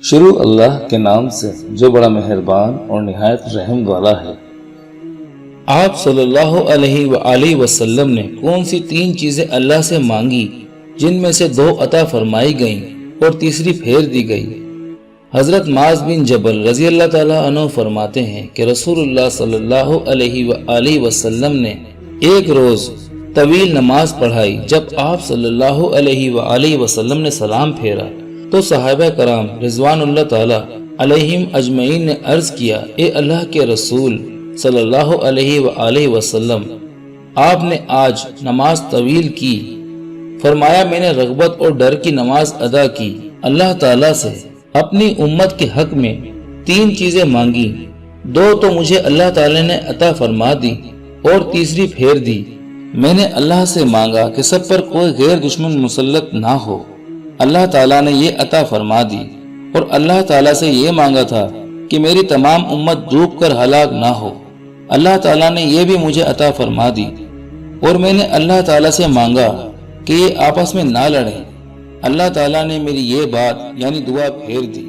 شروع اللہ کے نام سے جو بڑا مہربان اور نہایت رحم والا ہے۔ آپ صلی اللہ علیہ وآلہ وسلم نے کون سی 3 چیزیں اللہ سے مانگی جن میں سے 2 عطا فرمائی گئیں اور تیسری پھیر دی گئی؟ حضرت معاذ بن جبل رضی اللہ تعالیٰ عنہ فرماتے ہیں کہ رسول اللہ صلی اللہ علیہ وآلہ وسلم نے ایک روز طویل نماز پڑھائی۔ جب آپ صلی اللہ علیہ وآلہ وسلم نے سلام پھیرا تو صحابہ کرام رضوان اللہ تعالیٰ علیہم اجمعین نے عرض کیا، اے اللہ کے رسول صلی اللہ علیہ وآلہ وسلم، آپ نے آج نماز طویل کی۔ فرمایا، میں نے رغبت اور ڈر کی نماز ادا کی، اللہ تعالیٰ سے اپنی امت کے حق میں 3 چیزیں مانگی، 2 تو مجھے اللہ تعالیٰ نے عطا فرما دی اور تیسری پھیر دی۔ میں نے اللہ سے مانگا کہ سب پر کوئی غیر دشمن مسلط نہ ہو، اللہ تعالیٰ نے یہ عطا فرما دی، اور اللہ تعالیٰ سے یہ مانگا تھا کہ میری تمام امت ڈوب کر ہلاک نہ ہو، اللہ تعالیٰ نے یہ بھی مجھے عطا فرما دی، اور میں نے اللہ تعالیٰ سے مانگا کہ یہ آپس میں نہ لڑیں، اللہ تعالیٰ نے میری یہ بات یعنی دعا پھیر دی۔